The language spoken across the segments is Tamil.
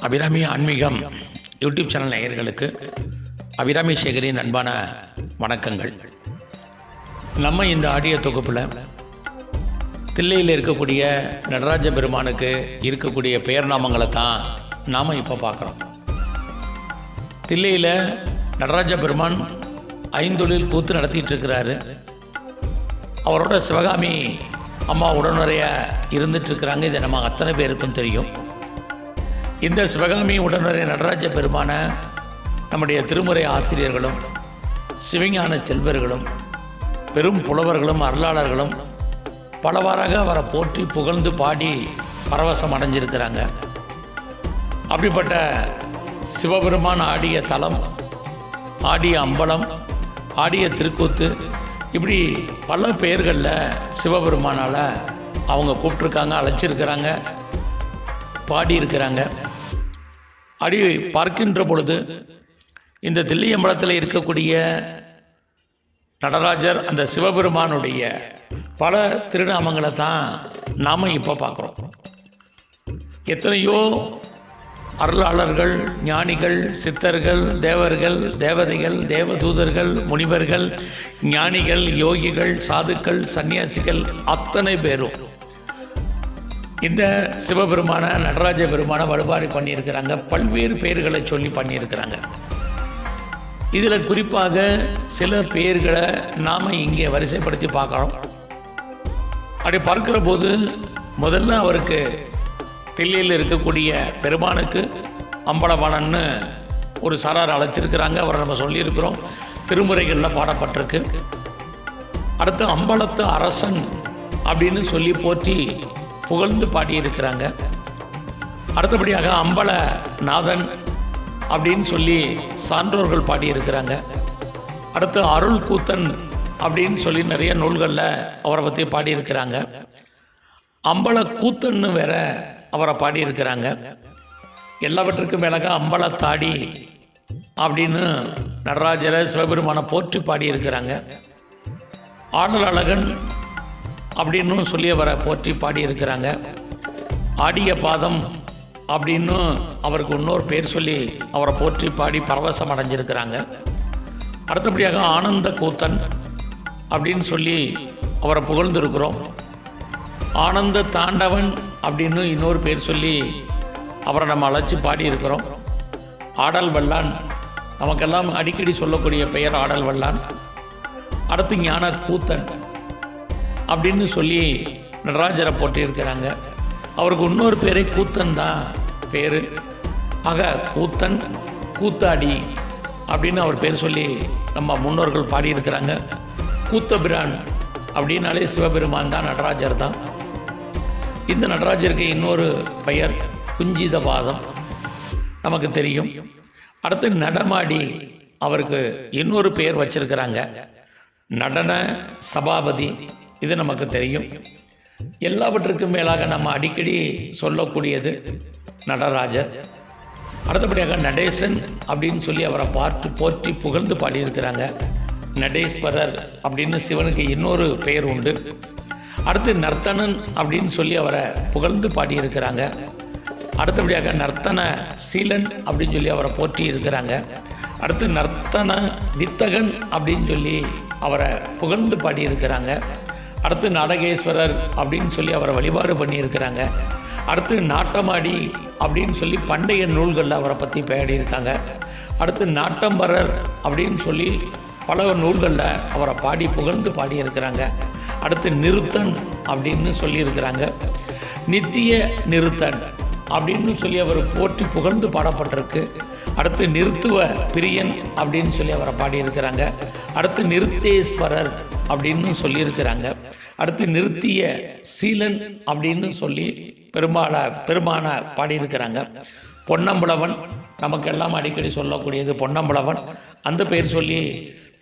அபிராமி ஆன்மீகம் யூடியூப் சேனல் நேயர்களுக்கு அபிராமி சேகரின் அன்பான வணக்கங்கள். நம்ம இந்த ஆடியோ தொகுப்பில் தில்லையில் இருக்கக்கூடிய நடராஜ பெருமானுக்கு இருக்கக்கூடிய பெயர் நாமங்களை தான் நாம் இப்போ பார்க்குறோம். தில்லையில் நடராஜ பெருமான் ஐந்தொழில் கூத்து நடத்திட்டு இருக்கிறாரு. அவரோட சிவகாமி அம்மா உடனுறையாக இருந்துகிட்ருக்கிறாங்க. இதை நம்ம அத்தனை பேருக்கும் தெரியும். இந்த சிவகாமி உடனுறை நடராஜ பெருமான நம்முடைய திருமுறை ஆசிரியர்களும் சிவஞான செல்வர்களும் பெரும் புலவர்களும் அருளாளர்களும் பலவாறாக அவரை போற்றி புகழ்ந்து பாடி பரவசம் அடைஞ்சிருக்கிறாங்க. அப்படிப்பட்ட சிவபெருமான் ஆடிய தலம், ஆடிய அம்பலம், ஆடிய திருக்கூத்து, இப்படி பல பெயர்களில் சிவபெருமானால் அவங்க கூப்பிட்ருக்காங்க, அழைச்சிருக்கிறாங்க, பாடியிருக்கிறாங்க. அப்படி பார்க்கின்ற பொழுது இந்த தில்லை அம்பலத்தில் இருக்கக்கூடிய நடராஜர், அந்த சிவபெருமானுடைய பல திருநாமங்களை தான் நாம் இப்போ பார்க்குறோம். எத்தனையோ அருளாளர்கள், ஞானிகள், சித்தர்கள், தேவர்கள், தேவதைகள், தேவதூதர்கள், முனிவர்கள், ஞானிகள், யோகிகள், சாதுக்கள், சன்னியாசிகள் அத்தனை பேரும் இந்த சிவபெருமான நடராஜ பெருமான வழிபாடு பண்ணியிருக்கிறாங்க. பல்வேறு பெயர்களை சொல்லி பண்ணியிருக்கிறாங்க. இதில் குறிப்பாக சில பெயர்களை நாம் இங்கே வரிசைப்படுத்தி பார்க்குறோம். அப்படி பார்க்குற போது முதல்ல அவருக்கு தில்லையில் இருக்கக்கூடிய பெருமானுக்கு அம்பலவாணன்னு ஒரு சாரார் அழைச்சிருக்கிறாங்க. அவரை நம்ம சொல்லியிருக்கிறோம், திருமுறைகளில் பாடப்பட்டிருக்கு. அடுத்து அம்பலத்து அரசன் அப்படின்னு சொல்லி போற்றி புகழ்ந்து பாடியிருக்கிறாங்க. அடுத்தபடியாக அம்பலநாதன் அப்படின்னு சொல்லி சான்றோர்கள் பாடியிருக்கிறாங்க. அடுத்து அருள் கூத்தன் அப்படின்னு சொல்லி நிறைய நூல்களில் அவரை பற்றி பாடியிருக்கிறாங்க. அம்பல கூத்தன்னு வேற அவரை பாடியிருக்கிறாங்க. எல்லாவற்றுக்கும் மேலாக அம்பலத்தாடி அப்படின்னு நடராஜரை சிவபெருமானை போற்றி பாடியிருக்கிறாங்க. ஆடல் அழகன் அப்படின்னு சொல்லி அவரை போற்றி பாடியிருக்கிறாங்க. ஆடிய பாதம் அப்படின்னு அவருக்கு இன்னொரு பேர் சொல்லி அவரை போற்றி பாடி பரவசம் அடைஞ்சிருக்கிறாங்க. அடுத்தபடியாக ஆனந்த கூத்தன் அப்படின்னு சொல்லி அவரை புகழ்ந்திருக்கிறோம். ஆனந்த தாண்டவன் அப்படின்னு இன்னொரு பேர் சொல்லி அவரை நம்ம அழைச்சி பாடியிருக்கிறோம். ஆடல் வல்லான், நமக்கெல்லாம் அடிக்கடி சொல்லக்கூடிய பெயர் ஆடல் வல்லான். அடுத்து ஞான கூத்தன் அப்படின்னு சொல்லி நடராஜரை போட்டியிருக்கிறாங்க. அவருக்கு இன்னொரு பேரே கூத்தன் தான் பேர். ஆக கூத்தன், கூத்தாடி அப்படின்னு அவர் பேர் சொல்லி நம்ம முன்னோர்கள் பாடியிருக்கிறாங்க. கூத்தபிரான் அப்படின்னாலே சிவபெருமான் தான், நடராஜர் தான். இந்த நடராஜருக்கு இன்னொரு பெயர் குஞ்சிதபாதம் நமக்கு தெரியும். அடுத்து நடமாடி, அவருக்கு இன்னொரு பெயர் வச்சிருக்கிறாங்க நடன சபாபதி, இது நமக்கு தெரியும். எல்லாவற்றுக்கும் மேலாக நம்ம அடிக்கடி சொல்லக்கூடியது நடராஜர். அடுத்தபடியாக நடேசன் அப்படின்னு சொல்லி அவரை போற்றி புகழ்ந்து பாடியிருக்கிறாங்க. நடேஸ்வரர் அப்படின்னு சிவனுக்கு இன்னொரு பெயர் உண்டு. அடுத்து நர்த்தனன் அப்படின்னு சொல்லி அவரை புகழ்ந்து பாடியிருக்கிறாங்க. அடுத்தபடியாக நர்த்தன சீலன் அப்படின்னு சொல்லி அவரை போற்றி இருக்கிறாங்க. அடுத்து நர்த்தன வித்தகன் அப்படின்னு சொல்லி அவரை புகழ்ந்து பாடியிருக்கிறாங்க. அடுத்து நாடகேஸ்வரர் அப்படின்னு சொல்லி அவரை வழிபாடு பண்ணியிருக்கிறாங்க. அடுத்து நாட்டமாடி அப்படின்னு சொல்லி பண்டைய நூல்களில் அவரை பற்றி பாடியிருக்காங்க. அடுத்து நாட்டம்பரர் அப்படின்னு சொல்லி பல நூல்களில் அவரை பாடி புகழ்ந்து பாடியிருக்கிறாங்க. அடுத்து நிறுத்தன் அப்படின்னு சொல்லியிருக்கிறாங்க. நித்திய நிறுத்தன் அப்படின்னு சொல்லி அவர் போற்றி புகழ்ந்து பாடப்பட்டிருக்கு. அடுத்து நிறுத்துவ பிரியன் அப்படின்னு சொல்லி அவரை பாடியிருக்கிறாங்க. அடுத்து நிறுத்தேஸ்வரர் அப்படின்னு சொல்லியிருக்கிறாங்க. அடுத்து நிறுத்திய சீலன் அப்படின்னு சொல்லி பெருமான பாடியிருக்கிறாங்க. பொன்னம்பலவன், நமக்கெல்லாம் அடிக்கடி சொல்லக்கூடியது பொன்னம்பலவன், அந்த பேர் சொல்லி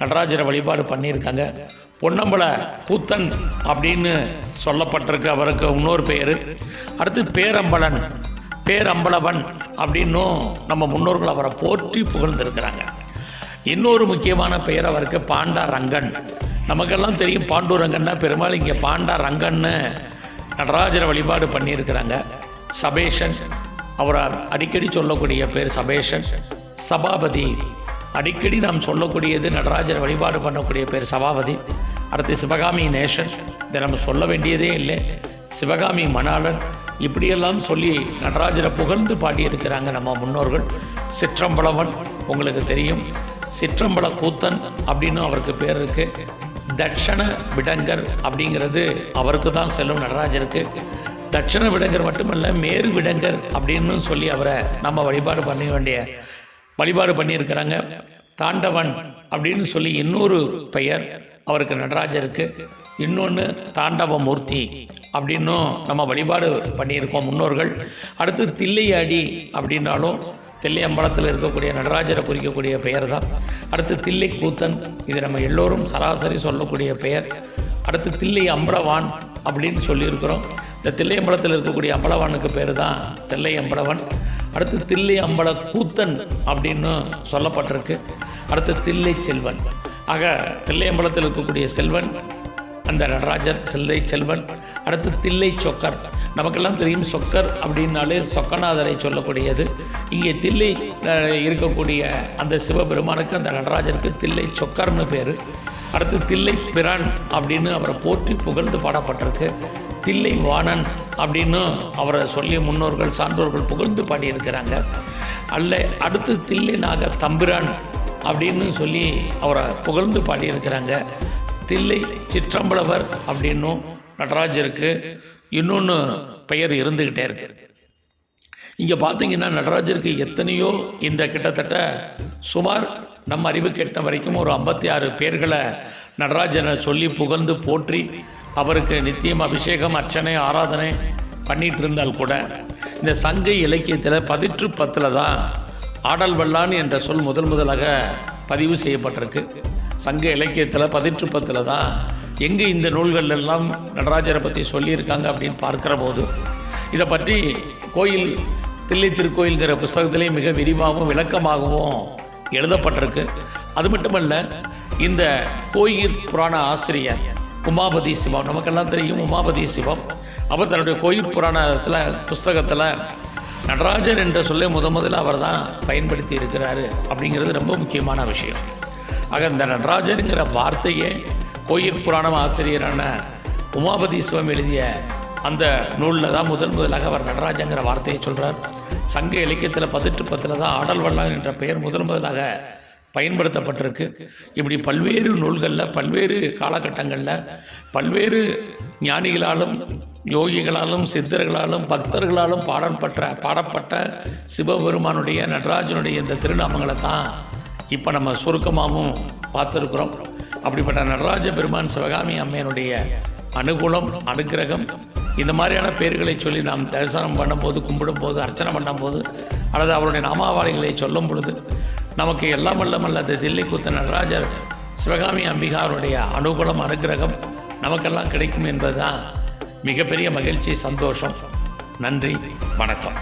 நடராஜரை வழிபாடு பண்ணியிருக்காங்க. பொன்னம்பல கூத்தன் அப்படின்னு சொல்லப்பட்டிருக்கு அவருக்கு இன்னொரு பேர். அடுத்து பேரம்பலன், பேரம்பலவன் அப்படின்னும் நம்ம முன்னோர்கள் அவரை போற்றி புகழ்ந்திருக்கிறாங்க. இன்னொரு முக்கியமான பெயர் அவருக்கு பாண்டரங்கன். நமக்கெல்லாம் தெரியும் பாண்டுரங்கன்னா பெருமாள். இங்கே பாண்டரங்கன்னு நடராஜரை வழிபாடு பண்ணியிருக்கிறாங்க. சபேஷன் அவர் அடிக்கடி சொல்லக்கூடிய பேர் சபேஷன், சபாபதி. அடிக்கடி நாம் சொல்லக்கூடியது நடராஜர் வழிபாடு பண்ணக்கூடிய பேர் சபாபதி. அடுத்து சிவகாமி நேசன், இதை நம்ம சொல்ல வேண்டியதே இல்லை. சிவகாமி மணாளன், இப்படியெல்லாம் சொல்லி நடராஜரை புகழ்ந்து பாடியிருக்கிறாங்க நம்ம முன்னோர்கள். சிற்றம்பலவன் உங்களுக்கு தெரியும், சிற்றம்பல கூத்தன் அப்படின்னு அவருக்கு பேர் இருக்குது. தட்சண விடங்கர் அப்படிங்கிறது அவருக்கு தான் செல்லும் நடராஜருக்கு. தட்சண விடங்கர் மட்டுமல்ல, மேரு விடங்கர் அப்படின்னு சொல்லி அவரை நம்ம வழிபாடு பண்ணியிருக்கிறாங்க. தாண்டவன் அப்படின்னு சொல்லி இன்னொரு பெயர் அவருக்கு நடராஜருக்கு. இன்னொன்று தாண்டவமூர்த்தி அப்படின்னும் நம்ம வழிபாடு பண்ணியிருக்கோம் முன்னோர்கள். அடுத்து தில்லையாடி அப்படின்னாலும் தில்லை அம்பலத்தில் இருக்கக்கூடிய நடராஜரை குறிக்கக்கூடிய பெயர் தான். அடுத்து தில்லை கூத்தன், இது நம்ம எல்லோரும் சராசரி சொல்லக்கூடிய பெயர். அடுத்து தில்லை அம்பலவான் அப்படின்னு சொல்லியிருக்கிறோம். இந்த தில்லை அம்பலத்தில் இருக்கக்கூடிய அம்பலவானுக்கு பேர் தான் தில்லை அம்பலவன். அடுத்து தில்லை அம்பல கூத்தன் அப்படின்னு சொல்லப்பட்டிருக்கு. அடுத்து தில்லை செல்வன். ஆக தில்லை அம்பலத்தில் இருக்கக்கூடிய செல்வன் அந்த நடராஜர், தில்லை செல்வன். அடுத்து தில்லை சொக்கர், நமக்கெல்லாம் தெரியும் சொக்கர் அப்படின்னாலே சொக்கநாதரை சொல்லக்கூடியது. இங்கே தில்லை இருக்கக்கூடிய அந்த சிவபெருமானுக்கு, அந்த நடராஜருக்கு தில்லை சொக்கர்னு பேர். அடுத்து தில்லை பிரான் அப்படின்னு அவரை போற்றி புகழ்ந்து பாடப்பட்டிருக்கு. தில்லை வாணன் அப்படின்னு அவரை சொல்லி முன்னோர்கள் சான்றோர்கள் புகழ்ந்து பாடியிருக்கிறாங்க. அடுத்து தில்லை நாக தம்பிரான் அப்படின்னு சொல்லி அவரை புகழ்ந்து பாடியிருக்கிறாங்க. தில்லை சிற்றம்பலவர் அப்படின்னும் நடராஜருக்கு இன்னொன்று பெயர் இருந்துக்கிட்டே இருக்கு. இங்கே பார்த்தீங்கன்னா நடராஜருக்கு எத்தனையோ, இந்த கிட்டத்தட்ட சுமார் நம்ம அறிவு கேட்ட வரைக்கும் ஒரு 56 பேர்களை நடராஜனை சொல்லி புகழ்ந்து போற்றி அவருக்கு நித்தியம் அபிஷேகம், அர்ச்சனை, ஆராதனை பண்ணிகிட்டு இருந்தால் கூட இந்த சங்க இலக்கியத்தில் 10 தான் ஆடல் வல்லான் என்ற சொல் முதலாக பதிவு செய்யப்பட்டிருக்கு. சங்க இலக்கியத்தில் 10 தான் எங்கே இந்த நூல்கள் எல்லாம் நடராஜரை பற்றி சொல்லியிருக்காங்க அப்படின்னு பார்க்குற போது இதை பற்றி தில்லை திருக்கோயில்கிற புஸ்தகத்திலே மிக விரிவாகவும் விளக்கமாகவும் எழுதப்பட்டிருக்கு. அது மட்டுமல்ல, இந்த கோயில் புராண ஆசிரியர் உமாபதி சிவம், நமக்கெல்லாம் தெரியும் உமாபதி சிவம், அவர் தன்னுடைய கோயில் புராணத்தில் புஸ்தகத்தில் நடராஜர் என்ற சொல்லை முதல்ல அவர் தான் பயன்படுத்தி இருக்கிறாரு அப்படிங்கிறது ரொம்ப முக்கியமான விஷயம். ஆக இந்த நடராஜருங்கிற வார்த்தையே கோயில் புராணம் ஆசிரியரான உமாபதி சிவம் எழுதிய அந்த நூலில் தான் முதலாக அவர் நடராஜங்கிற வார்த்தையை சொல்கிறார். சங்க இலக்கியத்தில் 10 தான் ஆடல் வல்லான் என்ற பெயர் முதலாக பயன்படுத்தப்பட்டிருக்கு. இப்படி பல்வேறு நூல்களில், பல்வேறு காலகட்டங்களில், பல்வேறு ஞானிகளாலும் யோகிகளாலும் சித்தர்களாலும் பக்தர்களாலும் பாடப்பட்ட சிவபெருமானுடைய நடராஜனுடைய இந்த திருநாமங்களை தான் இப்போ நம்ம சுருக்கமாகவும் பார்த்துருக்குறோம். அப்படிப்பட்ட நடராஜ பெருமான் சிவகாமி அம்மையனுடைய அனுகூலம், அனுக்கிரகம், இந்த மாதிரியான பேர்களை சொல்லி நாம் தரிசனம் பண்ணும்போது, கும்பிடும்போது, அர்ச்சனை பண்ணும்போது, அல்லது அவருடைய நாமாவளிகளை சொல்லும் பொழுது நமக்கு எல்லாம் வல்லமல்ல தில்லை கூத்த நடராஜர் சிவகாமி அம்பிகாருடைய அனுகூலம், அனுக்கிரகம் நமக்கெல்லாம் கிடைக்கும் என்பதுதான் மிகப்பெரிய மகிழ்ச்சி, சந்தோஷம். நன்றி, வணக்கம்.